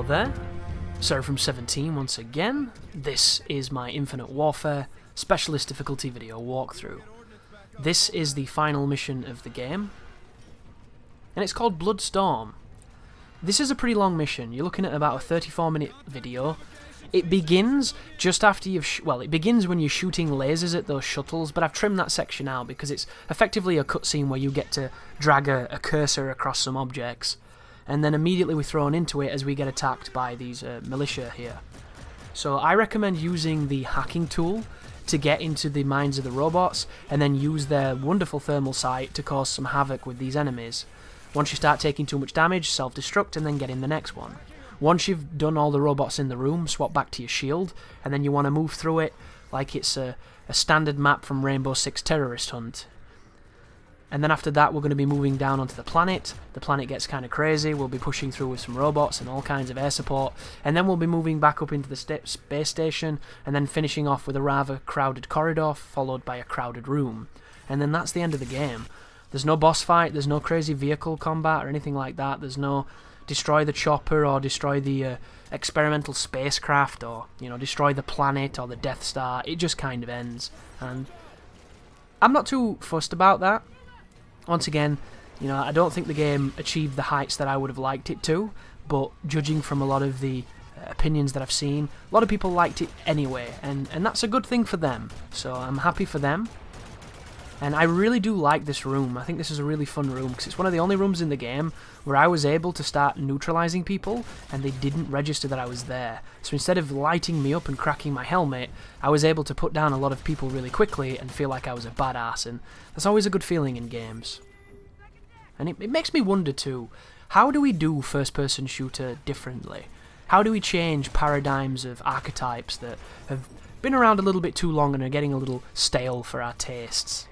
Hello there, Sarah from 17 once again. This is my Infinite Warfare Specialist Difficulty video walkthrough. This is the final mission of the game, and it's called Bloodstorm. This is a pretty long mission. You're looking at about a 34-minute video. It begins just after you've... it begins when you're shooting lasers at those shuttles, but I've trimmed that section out because it's effectively a cutscene where you get to drag a cursor across some objects, and then immediately we're thrown into it as we get attacked by these militia here. So I recommend using the hacking tool to get into the minds of the robots, and then use their wonderful thermal sight to cause some havoc with these enemies. Once you start taking too much damage, self-destruct and then get in the next one. Once you've done all the robots in the room, swap back to your shield, and then you want to move through it like it's a standard map from Rainbow Six Terrorist Hunt. And then after that we're going to be moving down onto the planet. The planet gets kind of crazy, we'll be pushing through with some robots and all kinds of air support, and then we'll be moving back up into the space station, and then finishing off with a rather crowded corridor, followed by a crowded room. And then that's the end of the game. There's no boss fight, there's no crazy vehicle combat or anything like that, there's no destroy the chopper or destroy the experimental spacecraft, or destroy the planet or the Death Star. It just kind of ends, and I'm not too fussed about that. Once again, I don't think the game achieved the heights that I would have liked it to, but judging from a lot of the opinions that I've seen, a lot of people liked it anyway, and that's a good thing for them, so I'm happy for them. And I really do like this room. I think this is a really fun room, because it's one of the only rooms in the game where I was able to start neutralizing people, and they didn't register that I was there. So instead of lighting me up and cracking my helmet, I was able to put down a lot of people really quickly and feel like I was a badass, and that's always a good feeling in games. And it makes me wonder too, how do we do first-person shooter differently? How do we change paradigms of archetypes that have been around a little bit too long and are getting a little stale for our tastes?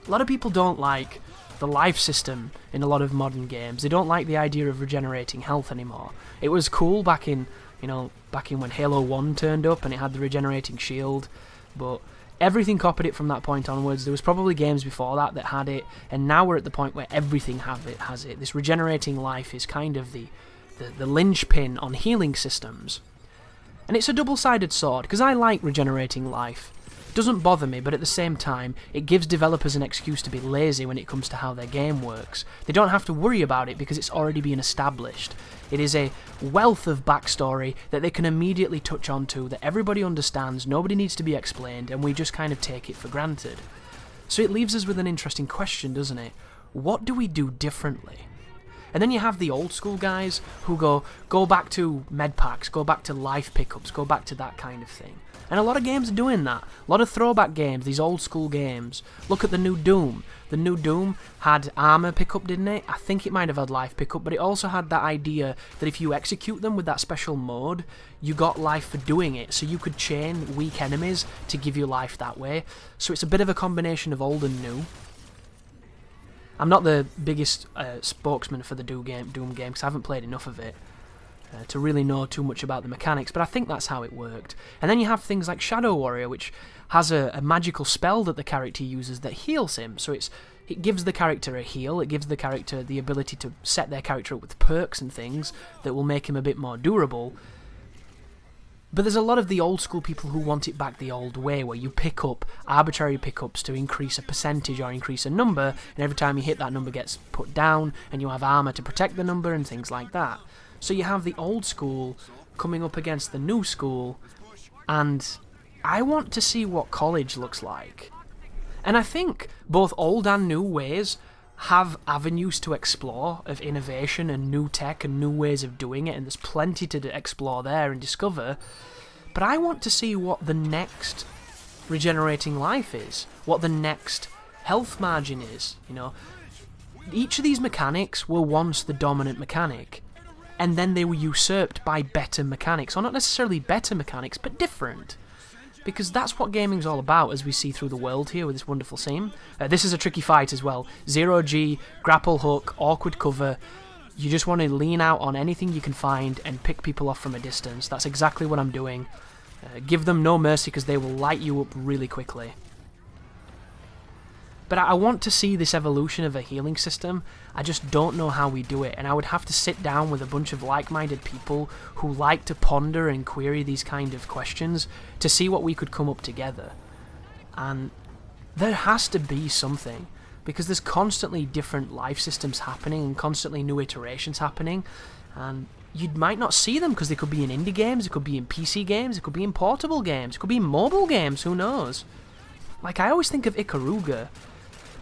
A lot of people don't like the life system in a lot of modern games. They don't like the idea of regenerating health anymore. It was cool back in when Halo 1 turned up and it had the regenerating shield, but everything copied it from that point onwards. There was probably games before that had it, and now we're at the point where everything has it. This regenerating life is kind of the linchpin on healing systems. And it's a double-sided sword, because I like regenerating life. It doesn't bother me, but at the same time, it gives developers an excuse to be lazy when it comes to how their game works. They don't have to worry about it because it's already been established. It is a wealth of backstory that they can immediately touch onto, that everybody understands, nobody needs to be explained, and we just kind of take it for granted. So it leaves us with an interesting question, doesn't it? What do we do differently? And then you have the old school guys who go back to med packs, go back to life pickups, go back to that kind of thing. And a lot of games are doing that. A lot of throwback games, these old school games. Look at the new Doom. The new Doom had armor pickup, didn't it? I think it might have had life pickup, but it also had that idea that if you execute them with that special mode, you got life for doing it. So you could chain weak enemies to give you life that way. So it's a bit of a combination of old and new. I'm not the biggest spokesman for the Doom game because I haven't played enough of it to really know too much about the mechanics, but I think that's how it worked. And then you have things like Shadow Warrior, which has a magical spell that the character uses that heals him. So it gives the character a heal, it gives the character the ability to set their character up with perks and things that will make him a bit more durable. But there's a lot of the old school people who want it back the old way, where you pick up arbitrary pickups to increase a percentage or increase a number, and every time you hit that number gets put down, and you have armor to protect the number and things like that. So you have the old school coming up against the new school, and I want to see what college looks like. And I think both old and new ways have avenues to explore of innovation and new tech and new ways of doing it, and there's plenty to explore there and discover. But I want to see what the next regenerating life is, what the next health margin is. Each of these mechanics were once the dominant mechanic, and then they were usurped by better mechanics, or not necessarily better mechanics, but different. Because that's what gaming's all about, as we see through the world here with this wonderful scene. This is a tricky fight as well. 0G, grapple hook, awkward cover. You just want to lean out on anything you can find and pick people off from a distance. That's exactly what I'm doing. Give them no mercy because they will light you up really quickly. But I want to see this evolution of a healing system. I just don't know how we do it, and I would have to sit down with a bunch of like-minded people who like to ponder and query these kind of questions to see what we could come up together. And there has to be something, because there's constantly different life systems happening and constantly new iterations happening, and you might not see them because they could be in indie games, it could be in PC games, it could be in portable games, it could be in mobile games, who knows? Like, I always think of Ikaruga,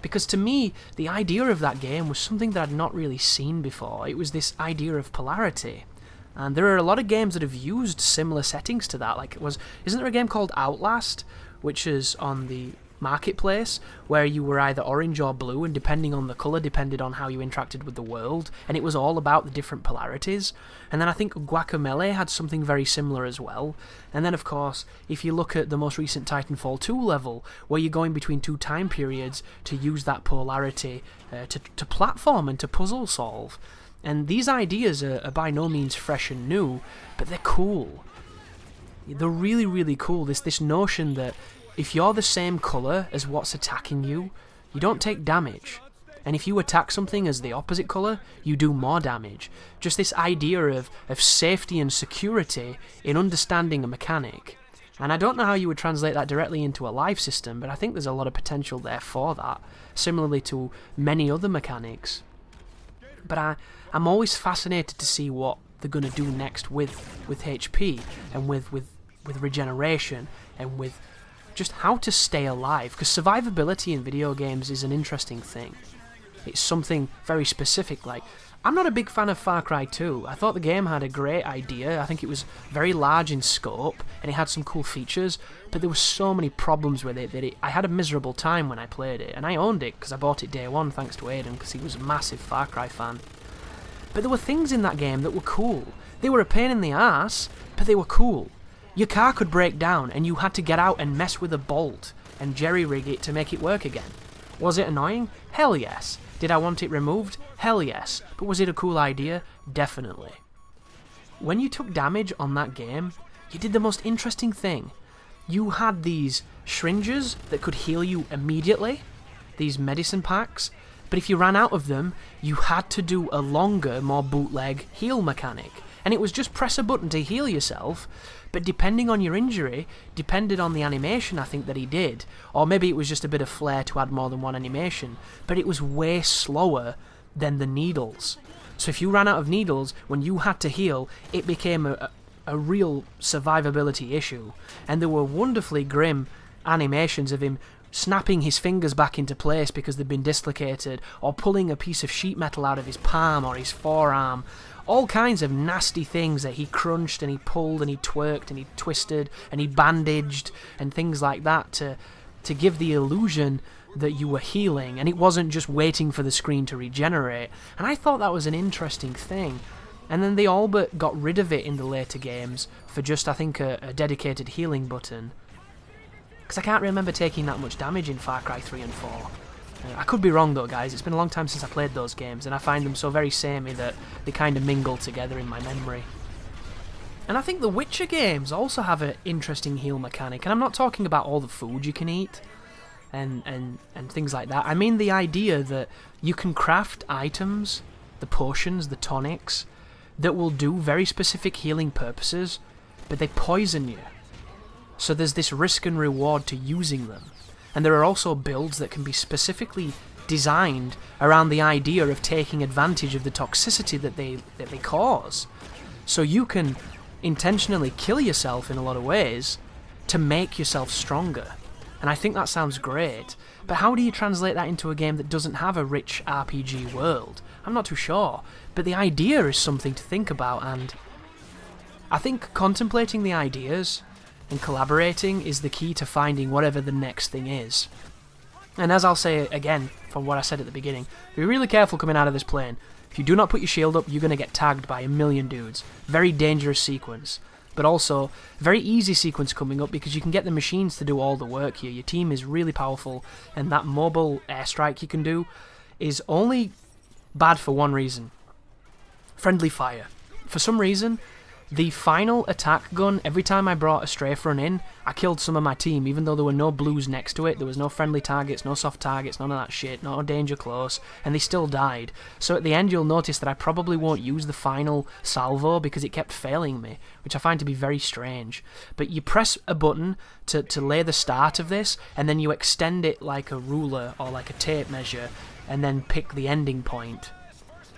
because to me, the idea of that game was something that I'd not really seen before. It was this idea of polarity. And there are a lot of games that have used similar settings to that. Like, isn't there a game called Outlast, which is on the marketplace, where you were either orange or blue, and depending on the colour depended on how you interacted with the world, and it was all about the different polarities. And then I think Guacamelee had something very similar as well. And then of course, if you look at the most recent Titanfall 2 level, where you're going between two time periods to use that polarity to platform and to puzzle solve. And these ideas are by no means fresh and new, but they're cool. They're really, really cool. This notion that if you're the same colour as what's attacking you, you don't take damage. And if you attack something as the opposite colour, you do more damage. Just this idea of safety and security in understanding a mechanic. And I don't know how you would translate that directly into a life system, but I think there's a lot of potential there for that, similarly to many other mechanics. But I'm always fascinated to see what they're going to do next with HP, and with regeneration, and with just how to stay alive, because survivability in video games is an interesting thing. It's something very specific. Like, I'm not a big fan of Far Cry 2. I thought the game had a great idea. I think it was very large in scope, and it had some cool features, but there were so many problems with it that I had a miserable time when I played it, and I owned it because I bought it day one thanks to Aiden, because he was a massive Far Cry fan. But there were things in that game that were cool. They were a pain in the ass, but they were cool. Your car could break down, and you had to get out and mess with a bolt and jerry-rig it to make it work again. Was it annoying? Hell yes. Did I want it removed? Hell yes. But was it a cool idea? Definitely. When you took damage on that game, you did the most interesting thing. You had these syringes that could heal you immediately, these medicine packs, but if you ran out of them, you had to do a longer, more bootleg heal mechanic. And it was just press a button to heal yourself, but depending on your injury, depended on the animation I think that he did, or maybe it was just a bit of flair to add more than one animation, but it was way slower than the needles. So if you ran out of needles, when you had to heal, it became a real survivability issue. And there were wonderfully grim animations of him snapping his fingers back into place because they'd been dislocated, or pulling a piece of sheet metal out of his palm or his forearm. All kinds of nasty things that he crunched and he pulled and he twerked and he twisted and he bandaged and things like that to give the illusion that you were healing, and it wasn't just waiting for the screen to regenerate. And I thought that was an interesting thing. And then they all but got rid of it in the later games for just, I think, a dedicated healing button. Because I can't remember taking that much damage in Far Cry 3 and 4. I could be wrong though, guys. It's been a long time since I played those games, and I find them so very samey that they kind of mingle together in my memory. And I think the Witcher games also have an interesting heal mechanic, and I'm not talking about all the food you can eat and things like that. I mean the idea that you can craft items, the potions, the tonics, that will do very specific healing purposes, but they poison you. So there's this risk and reward to using them. And there are also builds that can be specifically designed around the idea of taking advantage of the toxicity that they cause. So you can intentionally kill yourself in a lot of ways to make yourself stronger. And I think that sounds great. But how do you translate that into a game that doesn't have a rich RPG world? I'm not too sure. But the idea is something to think about, and I think contemplating the ideas and collaborating is the key to finding whatever the next thing is. And as I'll say again, from what I said at the beginning, be really careful coming out of this plane. If you do not put your shield up, you're going to get tagged by a million dudes. Very dangerous sequence. But also, very easy sequence coming up because you can get the machines to do all the work here. Your team is really powerful, and that mobile airstrike you can do is only bad for one reason. Friendly fire. For some reason, The final attack gun, every time I brought a strafe run in, I killed some of my team, even though there were no blues next to it, there was no friendly targets, no soft targets, none of that shit, no danger close, and they still died. So at the end you'll notice that I probably won't use the final salvo because it kept failing me, which I find to be very strange. But you press a button to lay the start of this, and then you extend it like a ruler or like a tape measure, and then pick the ending point.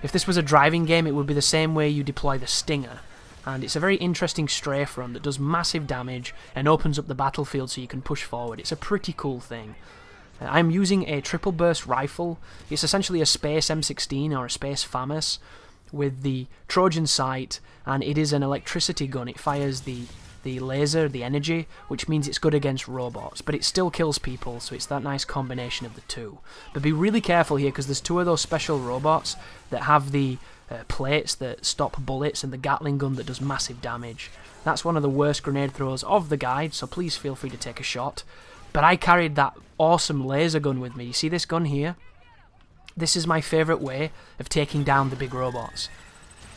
If this was a driving game, it would be the same way you deploy the Stinger. And it's a very interesting strafe run that does massive damage and opens up the battlefield so you can push forward. It's a pretty cool thing. I'm using a triple burst rifle. It's essentially a Space M16 or a Space FAMAS with the Trojan sight, and it is an electricity gun. It fires the laser, the energy, which means it's good against robots, but it still kills people, so it's that nice combination of the two. But be really careful here, because there's two of those special robots that have the plates that stop bullets and the Gatling gun that does massive damage. That's one of the worst grenade throws of the guide, so please feel free to take a shot. But I carried that awesome laser gun with me. You see this gun here? This is my favourite way of taking down the big robots.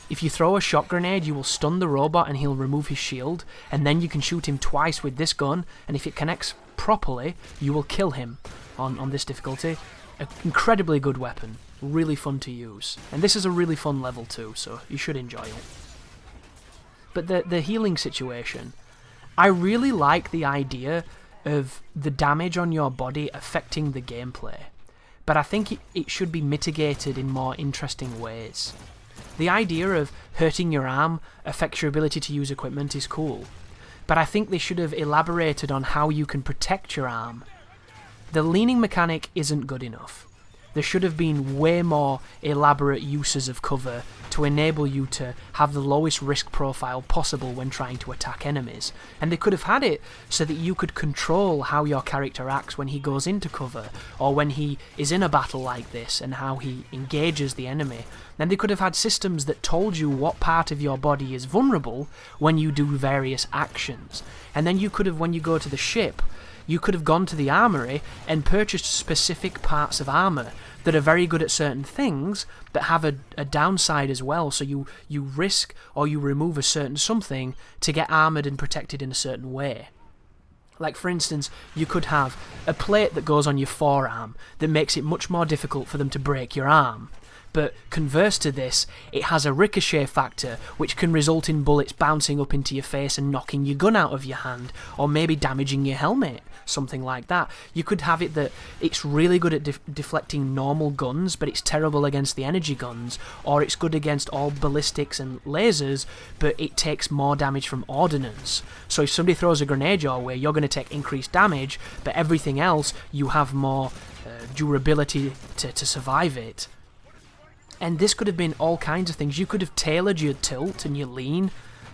If you throw a shock grenade, you will stun the robot and he'll remove his shield, and then you can shoot him twice with this gun, and if it connects properly, you will kill him on this difficulty. An incredibly good weapon. Really fun to use. And this is a really fun level too, so you should enjoy it. But the healing situation, I really like the idea of the damage on your body affecting the gameplay, but I think it should be mitigated in more interesting ways. The idea of hurting your arm affects your ability to use equipment is cool, but I think they should have elaborated on how you can protect your arm. The leaning mechanic isn't good enough. There should have been way more elaborate uses of cover to enable you to have the lowest risk profile possible when trying to attack enemies. And they could have had it so that you could control how your character acts when he goes into cover, or when he is in a battle like this and how he engages the enemy. Then they could have had systems that told you what part of your body is vulnerable when you do various actions. And then you could have, when you go to the ship, you could have gone to the armory and purchased specific parts of armor that are very good at certain things but have a downside as well, so you risk or you remove a certain something to get armored and protected in a certain way. Like, for instance, you could have a plate that goes on your forearm that makes it much more difficult for them to break your arm. But converse to this, it has a ricochet factor, which can result in bullets bouncing up into your face and knocking your gun out of your hand, or maybe damaging your helmet, something like that. You could have it that it's really good at deflecting normal guns, but it's terrible against the energy guns, or it's good against all ballistics and lasers, but it takes more damage from ordnance. So if somebody throws a grenade your way, you're going to take increased damage, but everything else, you have more durability to survive it. And this could have been all kinds of things. You could have tailored your tilt and your lean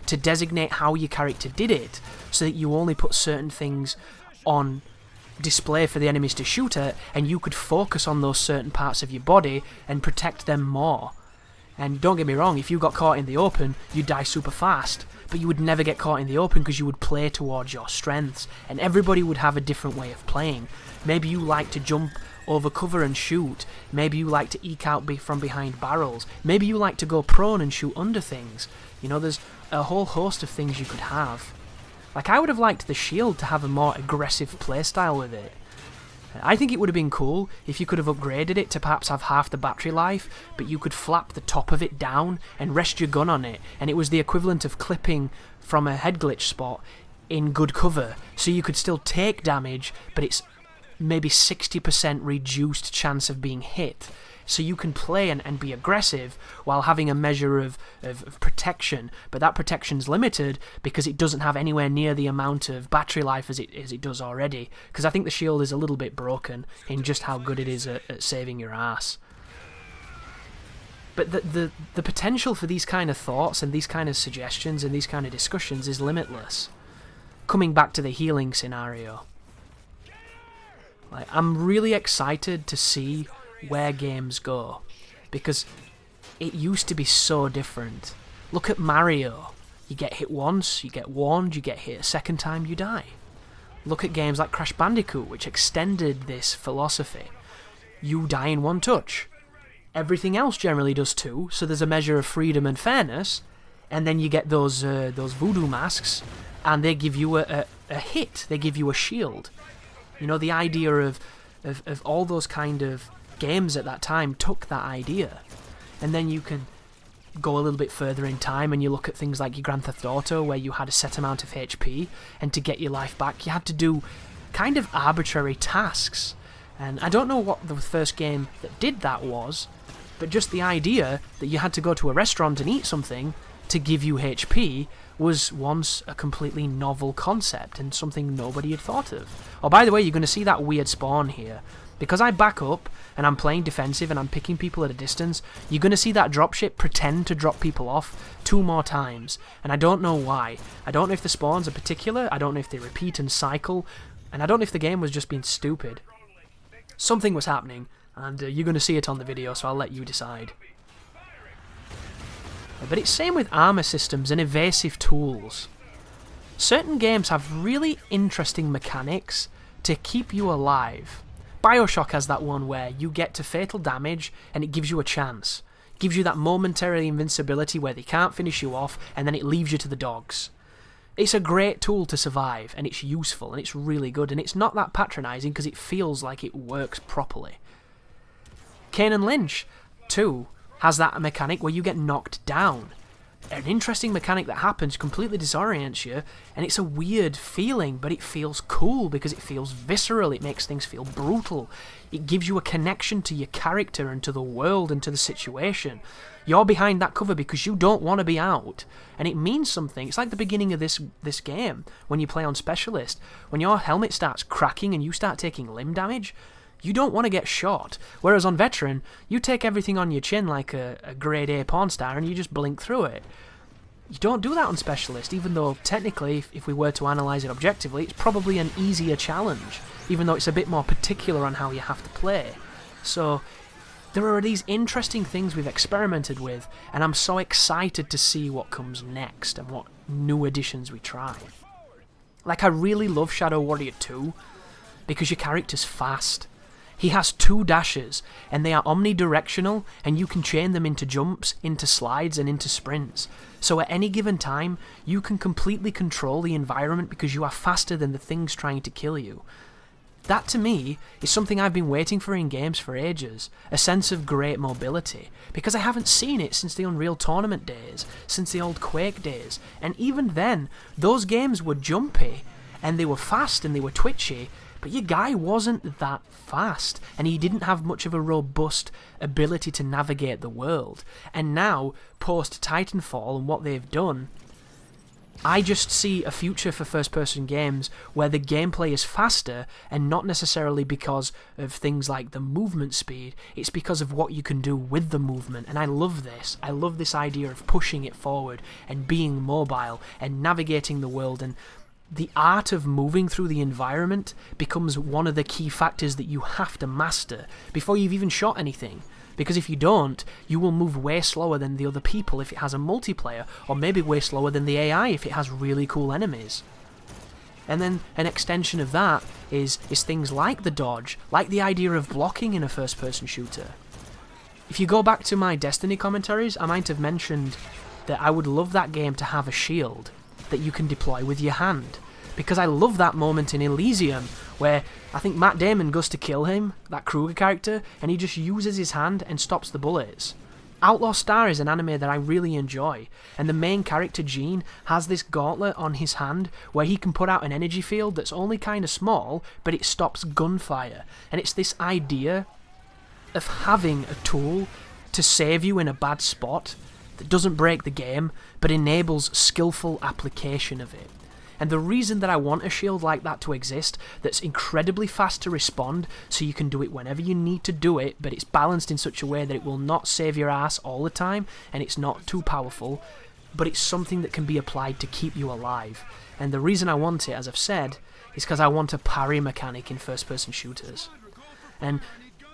to designate how your character did it, so that you only put certain things on display for the enemies to shoot at, and you could focus on those certain parts of your body and protect them more. And don't get me wrong, if you got caught in the open, you'd die super fast, but you would never get caught in the open because you would play towards your strengths, and everybody would have a different way of playing. Maybe you like to jump over cover and shoot. Maybe you like to eke out from behind barrels. Maybe you like to go prone and shoot under things. You know, there's a whole host of things you could have. Like, I would have liked the shield to have a more aggressive playstyle with it. I think it would have been cool if you could have upgraded it to perhaps have half the battery life, but you could flap the top of it down and rest your gun on it, and it was the equivalent of clipping from a head glitch spot in good cover, so you could still take damage, but it's maybe 60% reduced chance of being hit. So you can play and be aggressive while having a measure of protection, but that protection's limited because it doesn't have anywhere near the amount of battery life as it does already, because I think the shield is a little bit broken in just how good it is at saving your ass. But the potential for these kind of thoughts and these kind of suggestions and these kind of discussions is limitless. Coming back to the healing scenario, I'm really excited to see where games go, because it used to be so different. Look at Mario. You get hit once, you get warned, you get hit a second time, you die. Look at games like Crash Bandicoot, which extended this philosophy. You die in one touch. Everything else generally does too, so there's a measure of freedom and fairness, and then you get those voodoo masks, and they give you a hit. They give you a shield. You know, the idea of all those kind of games at that time took that idea, and then you can go a little bit further in time and you look at things like your Grand Theft Auto, where you had a set amount of HP, and to get your life back you had to do kind of arbitrary tasks. And I don't know what the first game that did that was, but just the idea that you had to go to a restaurant and eat something to give you HP was once a completely novel concept and something nobody had thought of. Oh, by the way, you're going to see that weird spawn here. Because I back up and I'm playing defensive and I'm picking people at a distance, you're going to see that dropship pretend to drop people off 2 more times. And I don't know why. I don't know if the spawns are particular, I don't know if they repeat and cycle, and I don't know if the game was just being stupid. Something was happening, and you're going to see it on the video, so I'll let you decide. But it's same with armor systems and evasive tools. Certain games have really interesting mechanics to keep you alive. BioShock has that one where you get to fatal damage and it gives you a chance. It gives you that momentary invincibility where they can't finish you off, and then it leaves you to the dogs. It's a great tool to survive, and it's useful, and it's really good, and it's not that patronising because it feels like it works properly. Kane and Lynch, too, has that mechanic where you get knocked down. An interesting mechanic that happens, completely disorients you, and it's a weird feeling, but it feels cool because it feels visceral, it makes things feel brutal. It gives you a connection to your character and to the world and to the situation. You're behind that cover because you don't want to be out, and it means something. It's like the beginning of this game, when you play on Specialist. When your helmet starts cracking and you start taking limb damage, you don't want to get shot. Whereas on Veteran, you take everything on your chin like a grade A porn star and you just blink through it. You don't do that on Specialist, even though technically, if we were to analyse it objectively, it's probably an easier challenge, even though it's a bit more particular on how you have to play. So there are these interesting things we've experimented with, and I'm so excited to see what comes next and what new additions we try. Like, I really love Shadow Warrior 2 because your character's fast. He has 2 dashes, and they are omnidirectional, and you can chain them into jumps, into slides, and into sprints. So at any given time, you can completely control the environment because you are faster than the things trying to kill you. That, to me, is something I've been waiting for in games for ages, a sense of great mobility, because I haven't seen it since the Unreal Tournament days, since the old Quake days, and even then, those games were jumpy, and they were fast and they were twitchy, but your guy wasn't that fast, and he didn't have much of a robust ability to navigate the world. And now, post-Titanfall and what they've done, I just see a future for first-person games where the gameplay is faster, and not necessarily because of things like the movement speed, it's because of what you can do with the movement, and I love this. I love this idea of pushing it forward, and being mobile, and navigating the world, and the art of moving through the environment becomes one of the key factors that you have to master before you've even shot anything. Because if you don't, you will move way slower than the other people if it has a multiplayer, or maybe way slower than the AI if it has really cool enemies. And then an extension of that is things like the dodge, like the idea of blocking in a first-person shooter. If you go back to my Destiny commentaries, I might have mentioned that I would love that game to have a shield that you can deploy with your hand, because I love that moment in Elysium where I think Matt Damon goes to kill him, that Kruger character, and he just uses his hand and stops the bullets. Outlaw Star is an anime that I really enjoy, and the main character Gene has this gauntlet on his hand where he can put out an energy field that's only kind of small, but it stops gunfire, and it's this idea of having a tool to save you in a bad spot that doesn't break the game, but enables skillful application of it. And the reason that I want a shield like that to exist, that's incredibly fast to respond, so you can do it whenever you need to do it, but it's balanced in such a way that it will not save your ass all the time, and it's not too powerful, but it's something that can be applied to keep you alive. And the reason I want it, as I've said, is because I want a parry mechanic in first-person shooters. And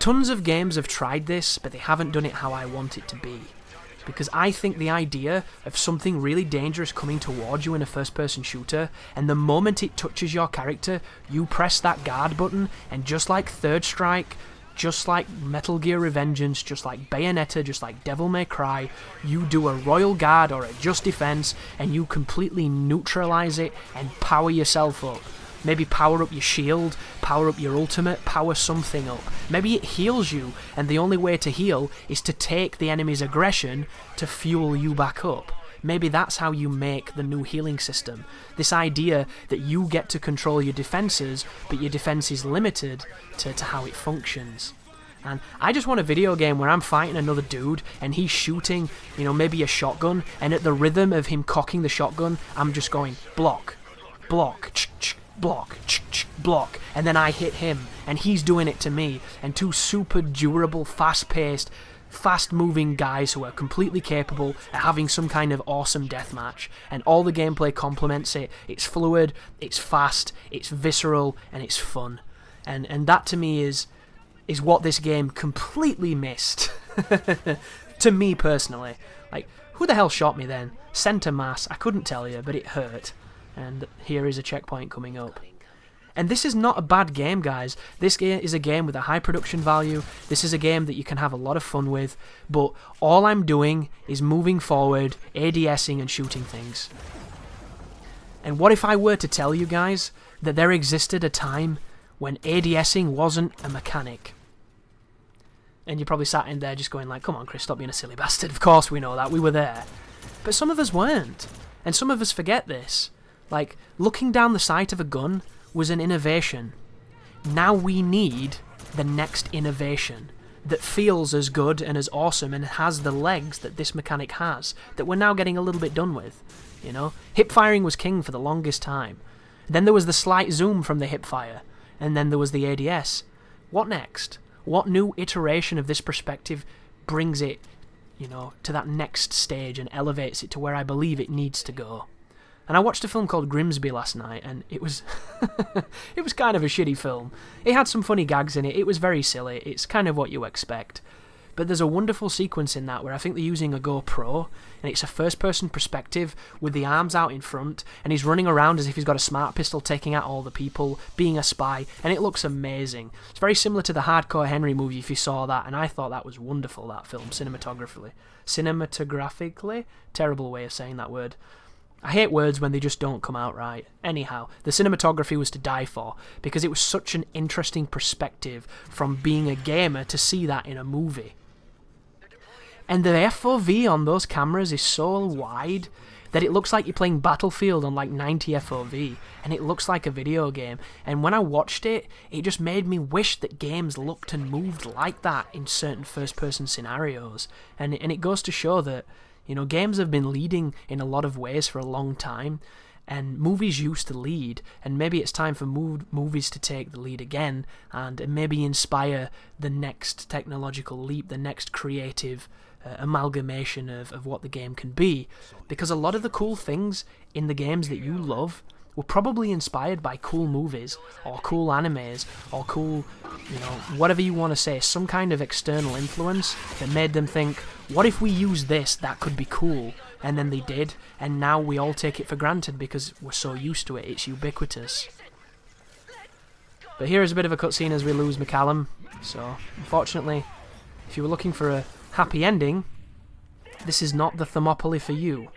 tons of games have tried this, but they haven't done it how I want it to be. Because I think the idea of something really dangerous coming towards you in a first-person shooter, and the moment it touches your character, you press that guard button, and just like Third Strike, just like Metal Gear Revengeance, just like Bayonetta, just like Devil May Cry, you do a Royal Guard or a Just Defense, and you completely neutralize it and power yourself up. Maybe power up your shield, power up your ultimate, power something up. Maybe it heals you, and the only way to heal is to take the enemy's aggression to fuel you back up. Maybe that's how you make the new healing system. This idea that you get to control your defenses, but your defense is limited to how it functions. And I just want a video game where I'm fighting another dude and he's shooting, you know, maybe a shotgun, and at the rhythm of him cocking the shotgun, I'm just going block, block, block, block, and then I hit him, and he's doing it to me, and two super durable, fast-paced, fast-moving guys who are completely capable of having some kind of awesome deathmatch, and all the gameplay complements it. It's fluid, it's fast, it's visceral, and it's fun. And that to me is what this game completely missed. To me personally. Like, who the hell shot me then? Center mass, I couldn't tell you, but it hurt. And here is a checkpoint coming up. And this is not a bad game, guys. This game is a game with a high production value. This is a game that you can have a lot of fun with. But all I'm doing is moving forward, ADSing and shooting things. And what if I were to tell you guys that there existed a time when ADSing wasn't a mechanic? And you probably sat in there just going like, come on Chris, stop being a silly bastard. Of course we know that, we were there. But some of us weren't. And some of us forget this. Like, looking down the sight of a gun was an innovation. Now we need the next innovation that feels as good and as awesome and has the legs that this mechanic has, that we're now getting a little bit done with, you know? Hip firing was king for the longest time. Then there was the slight zoom from the hip fire, and then there was the ADS. What next? What new iteration of this perspective brings it, you know, to that next stage and elevates it to where I believe it needs to go? And I watched a film called Grimsby last night, and it was it was kind of a shitty film. It had some funny gags in it. It was very silly. It's kind of what you expect. But there's a wonderful sequence in that where I think they're using a GoPro, and it's a first-person perspective with the arms out in front, and he's running around as if he's got a smart pistol taking out all the people, being a spy, and it looks amazing. It's very similar to the Hardcore Henry movie if you saw that, and I thought that was wonderful, that film, cinematographically. Cinematographically? Terrible way of saying that word. I hate words when they just don't come out right. Anyhow, the cinematography was to die for, because it was such an interesting perspective from being a gamer to see that in a movie. And the FOV on those cameras is so wide that it looks like you're playing Battlefield on like 90 FOV, and it looks like a video game. And when I watched it, it just made me wish that games looked and moved like that in certain first-person scenarios. And it goes to show that, you know, games have been leading in a lot of ways for a long time, and movies used to lead, and maybe it's time for movies to take the lead again, and maybe inspire the next technological leap, the next creative amalgamation of what the game can be, because a lot of the cool things in the games that you love were probably inspired by cool movies, or cool animes, or cool, you know, whatever you want to say, some kind of external influence that made them think, what if we use this, that could be cool, and then they did, and now we all take it for granted because we're so used to it, it's ubiquitous. But here is a bit of a cutscene as we lose McCallum, so unfortunately, if you were looking for a happy ending, this is not the Thermopylae for you.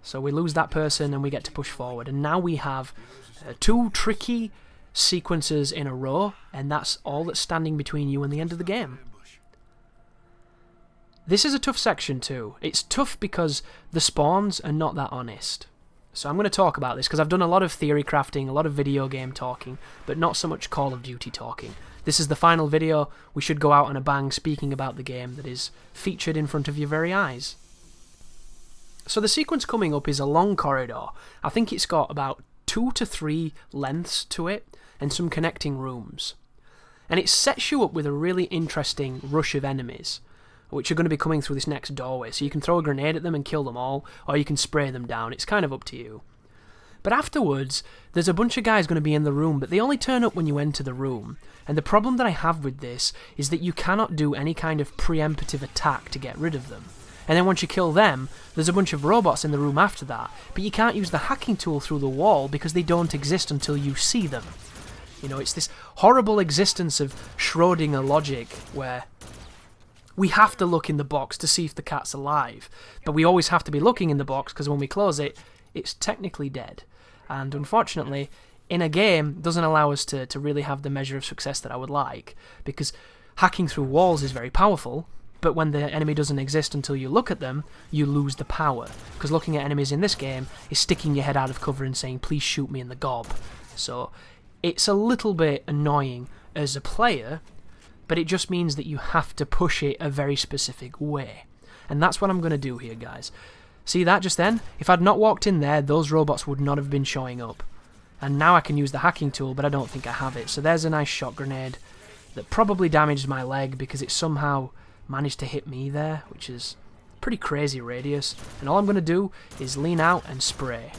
So we lose that person and we get to push forward, and now we have two tricky sequences in a row, and that's all that's standing between you and the end of the game. This is a tough section too. It's tough because the spawns are not that honest. So I'm going to talk about this because I've done a lot of theory crafting, a lot of video game talking, but not so much Call of Duty talking. This is the final video. We should go out on a bang speaking about the game that is featured in front of your very eyes. So the sequence coming up is a long corridor. I think it's got about 2 to 3 lengths to it and some connecting rooms. And it sets you up with a really interesting rush of enemies, which are going to be coming through this next doorway. So you can throw a grenade at them and kill them all, or you can spray them down. It's kind of up to you. But afterwards, there's a bunch of guys going to be in the room, but they only turn up when you enter the room. And the problem that I have with this is that you cannot do any kind of preemptive attack to get rid of them. And then once you kill them, there's a bunch of robots in the room after that, but you can't use the hacking tool through the wall because they don't exist until you see them. You know, it's this horrible existence of Schrödinger logic where we have to look in the box to see if the cat's alive, but we always have to be looking in the box because when we close it, it's technically dead. And unfortunately, in a game, doesn't allow us to really have the measure of success that I would like, because hacking through walls is very powerful, but when the enemy doesn't exist until you look at them, you lose the power. Because looking at enemies in this game is sticking your head out of cover and saying, please shoot me in the gob. So it's a little bit annoying as a player, but it just means that you have to push it a very specific way. And that's what I'm going to do here, guys. See that just then? If I'd not walked in there, those robots would not have been showing up. And now I can use the hacking tool, but I don't think I have it. So there's a nice shot grenade that probably damaged my leg because it somehow managed to hit me there, which is pretty crazy radius. And all I'm going to do is lean out and spray.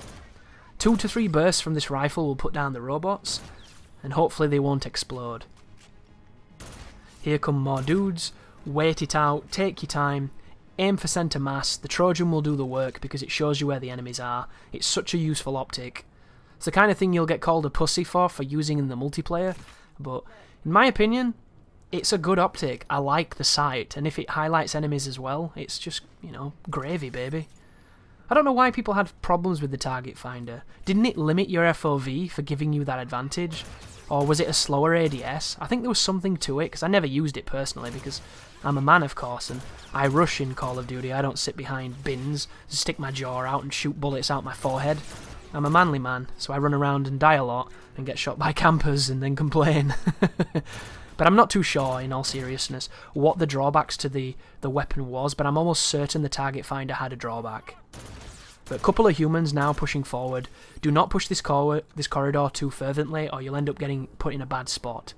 2 to 3 bursts from this rifle will put down the robots, and hopefully they won't explode. Here come more dudes. Wait it out, take your time, aim for centre mass. The Trojan will do the work because it shows you where the enemies are. It's such a useful optic. It's the kind of thing you'll get called a pussy for using in the multiplayer, but in my opinion, it's a good optic. I like the sight, and if it highlights enemies as well, it's just, you know, gravy, baby. I don't know why people had problems with the target finder. Didn't it limit your FOV for giving you that advantage? Or was it a slower ADS? I think there was something to it, because I never used it personally, because I'm a man, of course, and I rush in Call of Duty. I don't sit behind bins, stick my jaw out and shoot bullets out my forehead. I'm a manly man, so I run around and die a lot, and get shot by campers and then complain. But I'm not too sure, in all seriousness, what the drawbacks to the weapon was, but I'm almost certain the target finder had a drawback. But a couple of humans now pushing forward. Do not push this corridor too fervently, or you'll end up getting put in a bad spot.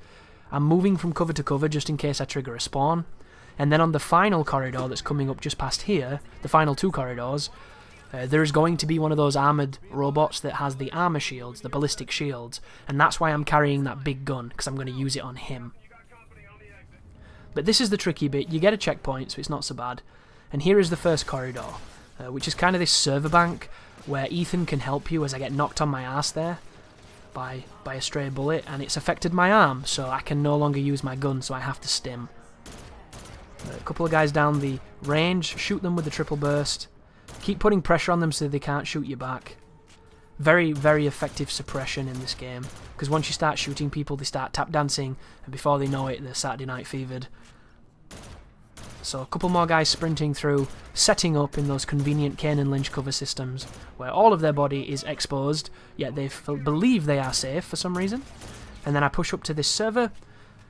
I'm moving from cover to cover just in case I trigger a spawn. And then on the final corridor that's coming up just past here, the final 2 corridors, there's going to be one of those armoured robots that has the armour shields, the ballistic shields, and that's why I'm carrying that big gun, because I'm going to use it on him. But this is the tricky bit. You get a checkpoint, so it's not so bad. And here is the first corridor, which is kind of this server bank where Ethan can help you as I get knocked on my ass there by a stray bullet, and it's affected my arm, so I can no longer use my gun, so I have to stim. A couple of guys down the range, shoot them with the triple burst. Keep putting pressure on them so they can't shoot you back. Very, very effective suppression in this game, because once you start shooting people, they start tap dancing, and before they know it, they're Saturday Night Fevered. So a couple more guys sprinting through, setting up in those convenient Kane and Lynch cover systems, where all of their body is exposed, yet they believe they are safe for some reason. And then I push up to this server,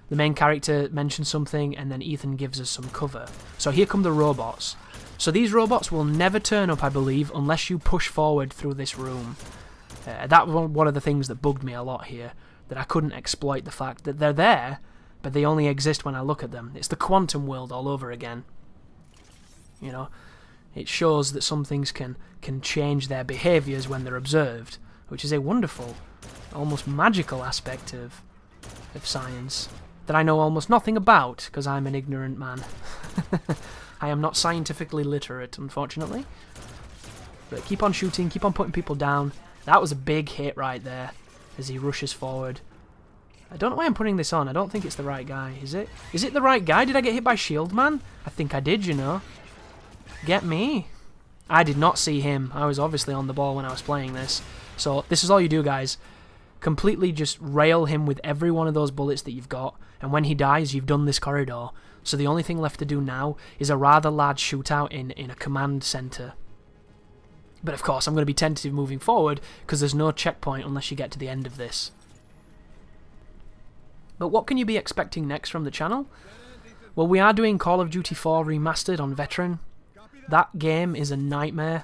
the main character mentions something, and then Ethan gives us some cover. So here come the robots. So these robots will never turn up, I believe, unless you push forward through this room. That was one of the things that bugged me a lot here, that I couldn't exploit the fact that they're there, but they only exist when I look at them. It's the quantum world all over again. You know, it shows that some things can change their behaviours when they're observed, which is a wonderful, almost magical aspect of science that I know almost nothing about, because I'm an ignorant man. I am not scientifically literate, unfortunately. But keep on shooting, keep on putting people down. That was a big hit right there, as he rushes forward. I don't know why I'm putting this on. I don't think it's the right guy. Is it? Is it the right guy? Did I get hit by Shield Man? I think I did, you know. Get me. I did not see him. I was obviously on the ball when I was playing this. So this is all you do, guys. Completely just rail him with every one of those bullets that you've got. And when he dies, you've done this corridor. So the only thing left to do now is a rather large shootout in a command centre. But of course, I'm going to be tentative moving forward, because there's no checkpoint unless you get to the end of this. But what can you be expecting next from the channel? Well, we are doing Call of Duty 4 Remastered on Veteran. That game is a nightmare.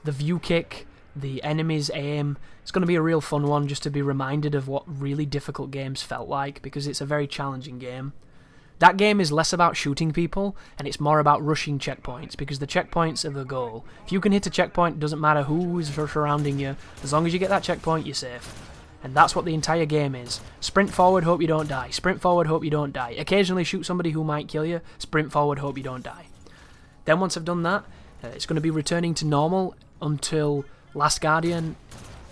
The view kick, the enemy's aim, it's going to be a real fun one just to be reminded of what really difficult games felt like, because it's a very challenging game. That game is less about shooting people, and it's more about rushing checkpoints, because the checkpoints are the goal. If you can hit a checkpoint, it doesn't matter who is surrounding you. As long as you get that checkpoint, you're safe. And that's what the entire game is. Sprint forward, hope you don't die. Sprint forward, hope you don't die. Occasionally shoot somebody who might kill you. Sprint forward, hope you don't die. Then once I've done that, it's going to be returning to normal until Last Guardian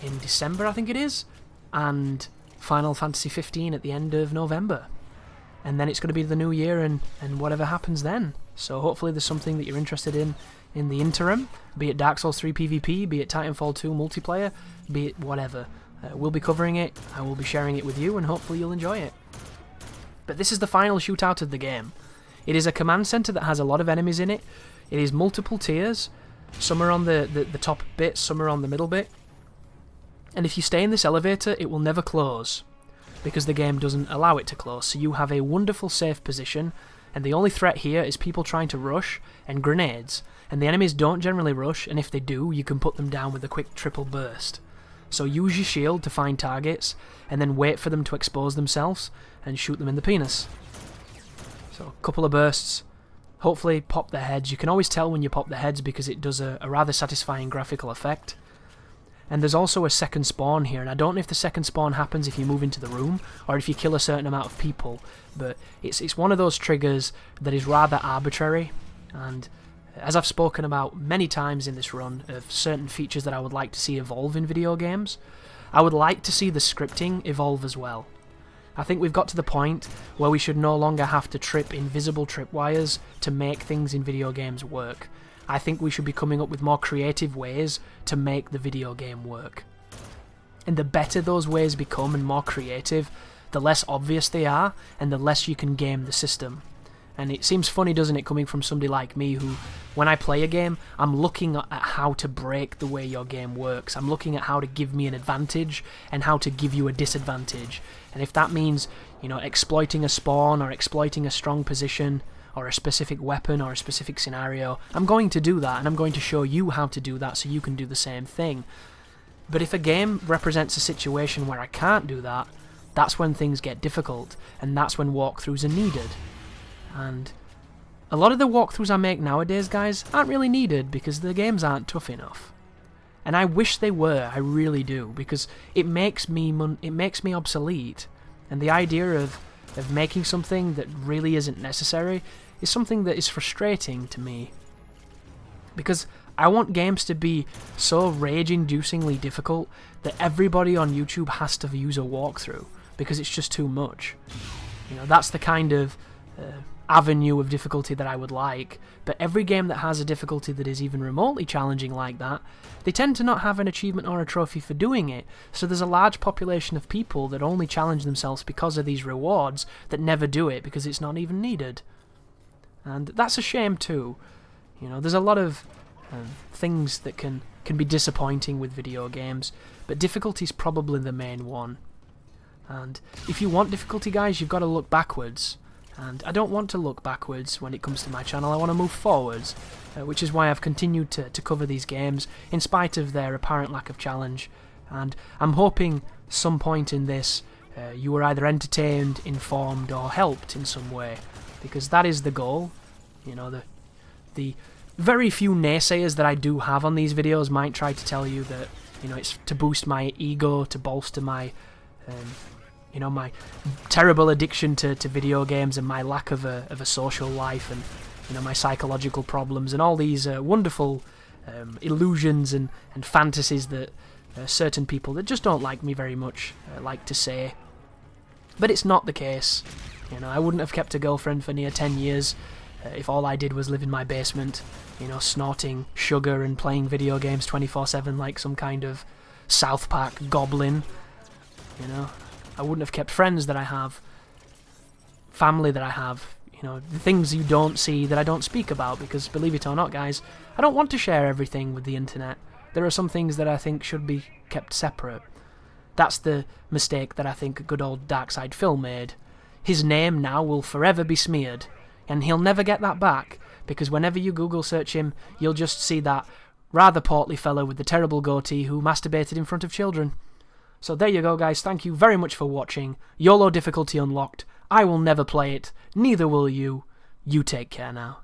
in December, I think it is. And Final Fantasy 15 at the end of November. And then it's going to be the new year and whatever happens then. So hopefully there's something that you're interested in the interim, be it Dark Souls 3 PvP, be it Titanfall 2 multiplayer, be it whatever. We'll be covering it, I will be sharing it with you, and hopefully you'll enjoy it. But this is the final shootout of the game. It is a command center that has a lot of enemies in it. It is multiple tiers. Some are on the top bit, some are on the middle bit. And if you stay in this elevator, it will never close, because the game doesn't allow it to close. So you have a wonderful safe position, and the only threat here is people trying to rush and grenades. And the enemies don't generally rush, and if they do, you can put them down with a quick triple burst. So use your shield to find targets, and then wait for them to expose themselves, and shoot them in the penis. So a couple of bursts, hopefully pop their heads. You can always tell when you pop the heads because it does a rather satisfying graphical effect. And there's also a second spawn here, and I don't know if the second spawn happens if you move into the room, or if you kill a certain amount of people, but it's one of those triggers that is rather arbitrary, and as I've spoken about many times in this run of certain features that I would like to see evolve in video games, I would like to see the scripting evolve as well. I think we've got to the point where we should no longer have to trip invisible tripwires to make things in video games work. I think we should be coming up with more creative ways to make the video game work. And the better those ways become and more creative, the less obvious they are, and the less you can game the system. And it seems funny, doesn't it, coming from somebody like me who, when I play a game, I'm looking at how to break the way your game works. I'm looking at how to give me an advantage and how to give you a disadvantage. And if that means, you know, exploiting a spawn or exploiting a strong position or a specific weapon or a specific scenario, I'm going to do that, and I'm going to show you how to do that so you can do the same thing. But if a game represents a situation where I can't do that, that's when things get difficult, and that's when walkthroughs are needed. And a lot of the walkthroughs I make nowadays, guys, aren't really needed because the games aren't tough enough. And I wish they were, I really do, because it makes me obsolete. And the idea of making something that really isn't necessary is something that is frustrating to me. Because I want games to be so rage-inducingly difficult that everybody on YouTube has to use a walkthrough, because it's just too much. You know, that's the kind of avenue of difficulty that I would like, but every game that has a difficulty that is even remotely challenging like that, they tend to not have an achievement or a trophy for doing it, so there's a large population of people that only challenge themselves because of these rewards that never do it because it's not even needed. And that's a shame too. You know, there's a lot of things that can be disappointing with video games, but difficulty's probably the main one. And if you want difficulty, guys, you've got to look backwards. And I don't want to look backwards when it comes to my channel, I want to move forwards, which is why I've continued to cover these games in spite of their apparent lack of challenge. And I'm hoping some point in this you were either entertained, informed, or helped in some way, because that is the goal. You know, the very few naysayers that I do have on these videos might try to tell you that, you know, it's to boost my ego, to bolster my you know, my terrible addiction to video games and my lack of a social life, and, you know, my psychological problems and all these wonderful illusions and fantasies that certain people that just don't like me very much like to say. But it's not the case. You know, I wouldn't have kept a girlfriend for near 10 years if all I did was live in my basement, you know, snorting sugar and playing video games 24/7 like some kind of South Park goblin. You know, I wouldn't have kept friends that I have, family that I have, you know, the things you don't see that I don't speak about, because believe it or not, guys, I don't want to share everything with the internet. There are some things that I think should be kept separate. That's the mistake that I think a good old Darkside Phil made. His name now will forever be smeared, and he'll never get that back, because whenever you Google search him, you'll just see that rather portly fellow with the terrible goatee who masturbated in front of children. So there you go, guys. Thank you very much for watching. YOLO difficulty unlocked. I will never play it. Neither will you. You take care now.